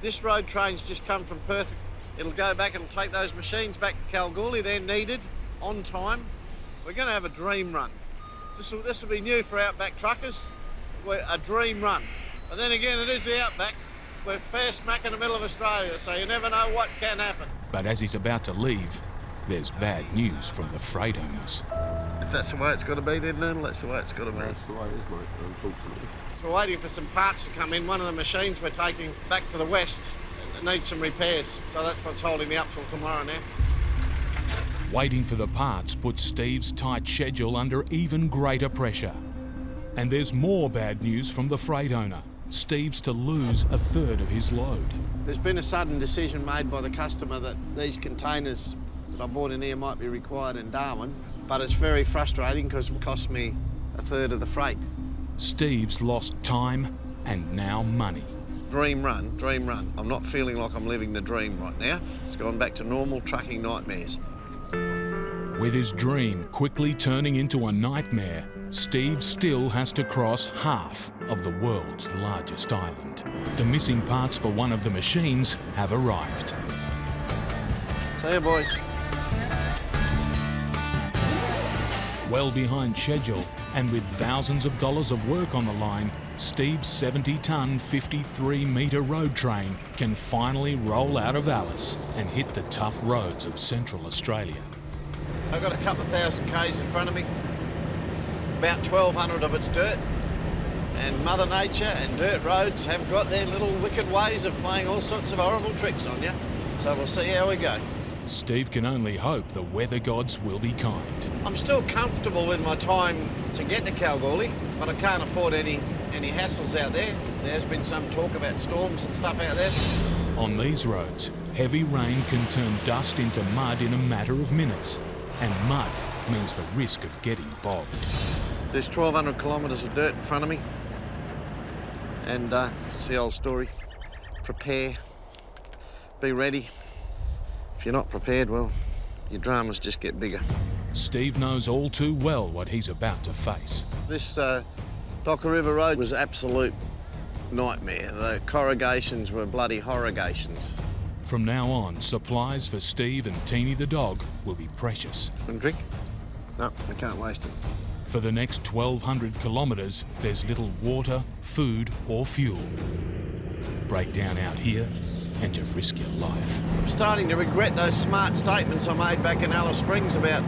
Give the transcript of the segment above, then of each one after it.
This road train's just come from Perth. It'll go back, it'll take those machines back to Kalgoorlie. They're needed on time. We're going to have a dream run. This will be new for Outback Truckers. A dream run. But then again, it is the Outback. We're fair smack in the middle of Australia, so you never know what can happen. But as he's about to leave, there's bad news from the freight owners. If that's the way it's got to be, then Noodle, that's the way it's got to be. That's the way it is, mate, unfortunately. So we're waiting for some parts to come in. One of the machines we're taking back to the west needs some repairs, so that's what's holding me up till tomorrow now. Waiting for the parts puts Steve's tight schedule under even greater pressure. And there's more bad news from the freight owner. Steve's to lose a third of his load. There's been a sudden decision made by the customer that these containers that I bought in here might be required in Darwin, but it's very frustrating because it cost me a third of the freight. Steve's lost time and now money. Dream run, dream run. I'm not feeling like I'm living the dream right now. It's gone back to normal trucking nightmares. With his dream quickly turning into a nightmare, Steve still has to cross half of the world's largest island. The missing parts for one of the machines have arrived. See you, boys. Well behind schedule and with thousands of dollars of work on the line, Steve's 70-ton, 53-metre road train can finally roll out of Alice and hit the tough roads of Central Australia. I've got a couple of thousand k's in front of me. About 1,200 of it's dirt. And Mother Nature and dirt roads have got their little wicked ways of playing all sorts of horrible tricks on you. So we'll see how we go. Steve can only hope the weather gods will be kind. I'm still comfortable with my time to get to Kalgoorlie, but I can't afford any hassles out there. There's been some talk about storms and stuff out there. On these roads, heavy rain can turn dust into mud in a matter of minutes. And mud means the risk of getting bogged. There's 1,200 kilometres of dirt in front of me. And it's the old story. Prepare, be ready. If you're not prepared, well, your dramas just get bigger. Steve knows all too well what he's about to face. This Docker River Road was an absolute nightmare. The corrugations were bloody horrigations. From now on, supplies for Steve and Teeny the dog will be precious. Want a drink? No, I can't waste it. For the next 1,200 kilometres, there's little water, food or fuel. Break down out here and you risk your life. I'm starting to regret those smart statements I made back in Alice Springs about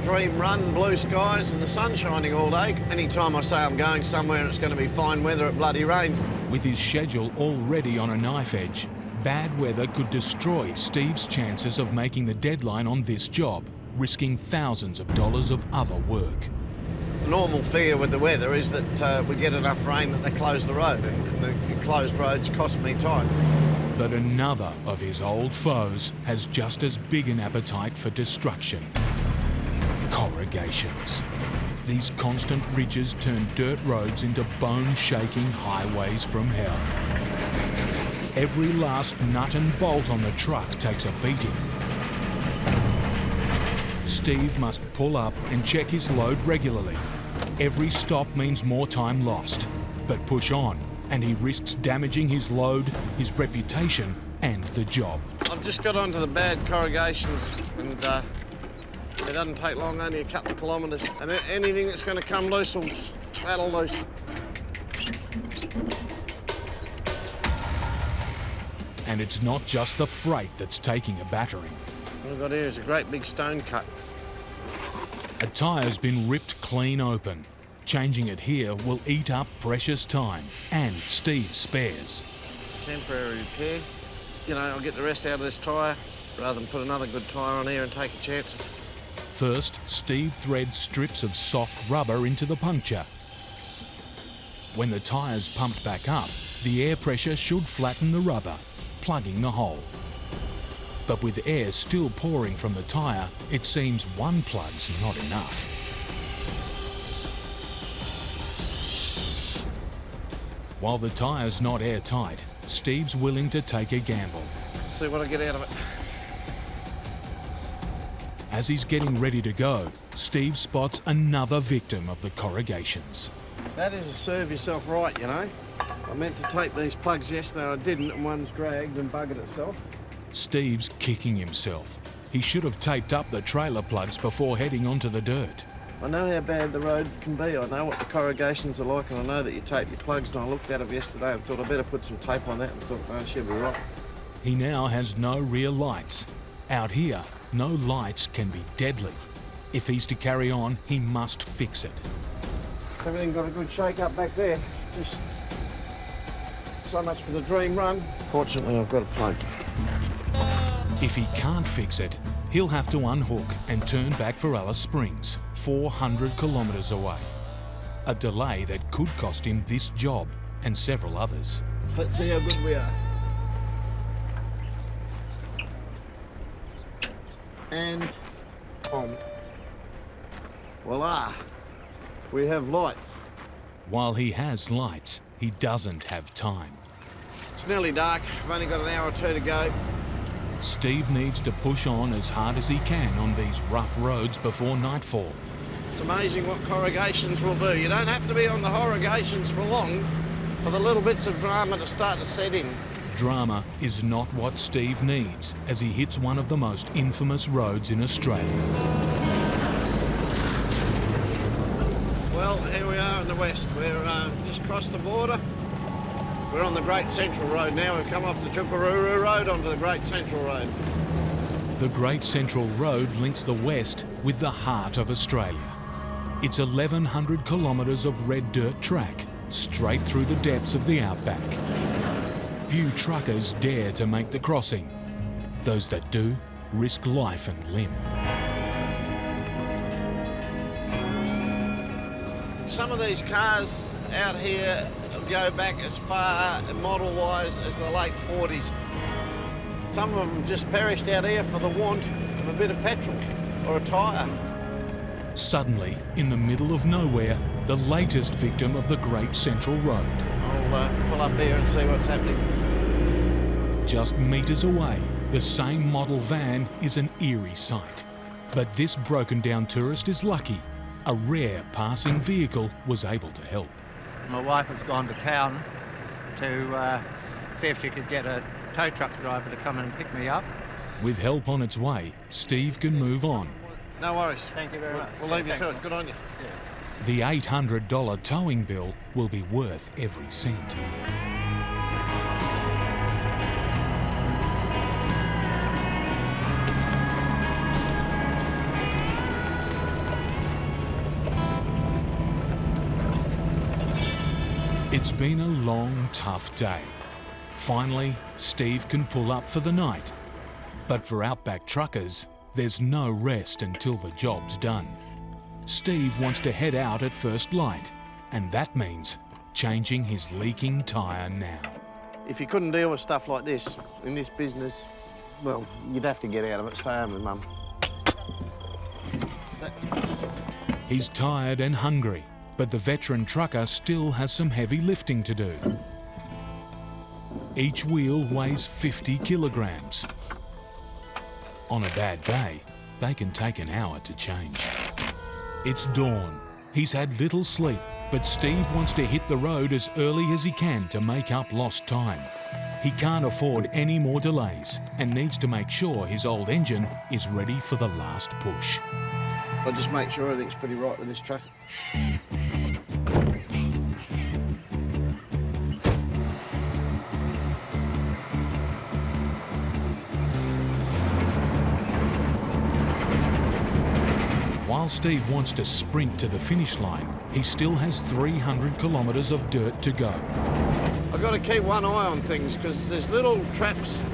dream run, blue skies and the sun shining all day. Anytime I say I'm going somewhere and it's going to be fine weather, it bloody rains. With his schedule already on a knife edge, bad weather could destroy Steve's chances of making the deadline on this job, risking thousands of dollars of other work. The normal fear with the weather is that we get enough rain that they close the road, and the closed roads cost me time. But another of his old foes has just as big an appetite for destruction. Corrugations. These constant ridges turn dirt roads into bone-shaking highways from hell. Every last nut and bolt on the truck takes a beating. Steve must pull up and check his load regularly. Every stop means more time lost. But push on, and he risks damaging his load, his reputation, and the job. I've just got onto the bad corrugations, and it doesn't take long, only a couple of kilometres. And anything that's going to come loose will rattle loose. And it's not just the freight that's taking a battering. What I've got here is a great big stone cut. A tyre's been ripped clean open. Changing it here will eat up precious time and Steve's spares. Temporary repair. You know, I'll get the rest out of this tyre rather than put another good tyre on here and take a chance. First, Steve threads strips of soft rubber into the puncture. When the tyre's pumped back up, the air pressure should flatten the rubber, plugging the hole. But with air still pouring from the tyre, it seems one plug's not enough. While the tyre's not airtight, Steve's willing to take a gamble. See what I get out of it. As he's getting ready to go, Steve spots another victim of the corrugations. That is to serve yourself right, you know. I meant to tape these plugs yesterday, I didn't, and one's dragged and buggered itself. Steve's kicking himself. He should have taped up the trailer plugs before heading onto the dirt. I know how bad the road can be. I know what the corrugations are like, and I know that you tape your plugs, and I looked at them yesterday and thought I better put some tape on that, and thought, no, she'll be right. He now has no rear lights. Out here, no lights can be deadly. If he's to carry on, he must fix it. Everything got a good shake up back there. Just so much for the dream run. Fortunately, I've got a plug. If he can't fix it, he'll have to unhook and turn back for Alice Springs, 400 kilometres away. A delay that could cost him this job and several others. So let's see how good we are. And on. Voila! We have lights. While he has lights, he doesn't have time. It's nearly dark. I've only got an hour or two to go. Steve needs to push on as hard as he can on these rough roads before nightfall. It's amazing what corrugations will do. You don't have to be on the corrugations for long for the little bits of drama to start to set in. Drama is not what Steve needs as he hits one of the most infamous roads in Australia. Well, here we are in the west. We're just crossed the border. We're on the Great Central Road now. We've come off the Chuparuru Road onto the Great Central Road. The Great Central Road links the west with the heart of Australia. It's 1,100 kilometres of red dirt track, straight through the depths of the outback. Few truckers dare to make the crossing. Those that do risk life and limb. Some of these cars out here go back as far, model-wise, as the late 40s. Some of them just perished out here for the want of a bit of petrol or a tyre. Suddenly, in the middle of nowhere, the latest victim of the Great Central Road. I'll pull up here and see what's happening. Just metres away, the same model van is an eerie sight. But this broken down tourist is lucky. A rare passing vehicle was able to help. My wife has gone to town to see if she could get a tow truck driver to come and pick me up. With help on its way, Steve can move on. No worries. Thank you very much. We'll leave you to it. Good on you. Yeah. The $800 towing bill will be worth every cent. It's been a long, tough day. Finally, Steve can pull up for the night. But for Outback Truckers, there's no rest until the job's done. Steve wants to head out at first light, and that means changing his leaking tyre now. If you couldn't deal with stuff like this in this business, well, you'd have to get out of it. Stay home with Mum. He's tired and hungry, but the veteran trucker still has some heavy lifting to do. Each wheel weighs 50 kilograms. On a bad day, they can take an hour to change. It's dawn. He's had little sleep, but Steve wants to hit the road as early as he can to make up lost time. He can't afford any more delays and needs to make sure his old engine is ready for the last push. I'll just make sure everything's pretty right with this truck. While Steve wants to sprint to the finish line, he still has 300 kilometres of dirt to go. I've got to keep one eye on things because there's little traps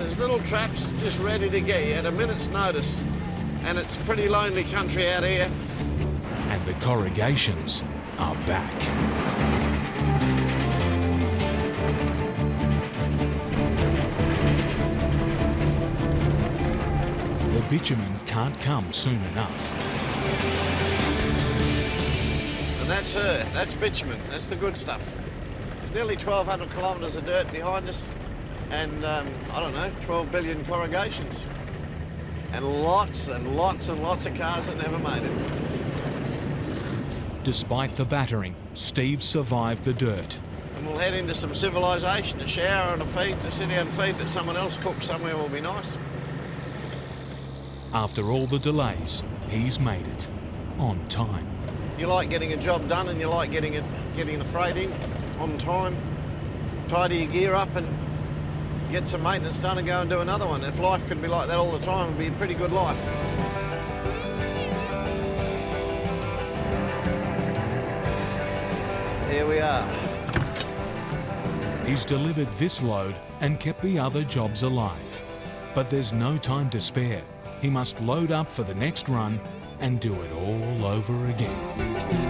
just ready to get you at a minute's notice. And it's pretty lonely country out here. And the corrugations are back. The bitumen can't come soon enough. And that's her. That's bitumen. That's the good stuff. Nearly 1,200 kilometres of dirt behind us. And, I don't know, 12 billion corrugations. And lots and lots and lots of cars that never made it. Despite the battering, Steve survived the dirt. And and we'll head into some civilization, a shower and a feed, to sit down and feed that someone else cooks somewhere will be nice. After all the delays, he's made it on time. You like getting a job done and you like getting the freight in on time, tidy your gear up and get some maintenance done and go and do another one. If life could be like that all the time, it'd be a pretty good life. Here we are. He's delivered this load and kept the other jobs alive. But there's no time to spare. He must load up for the next run and do it all over again.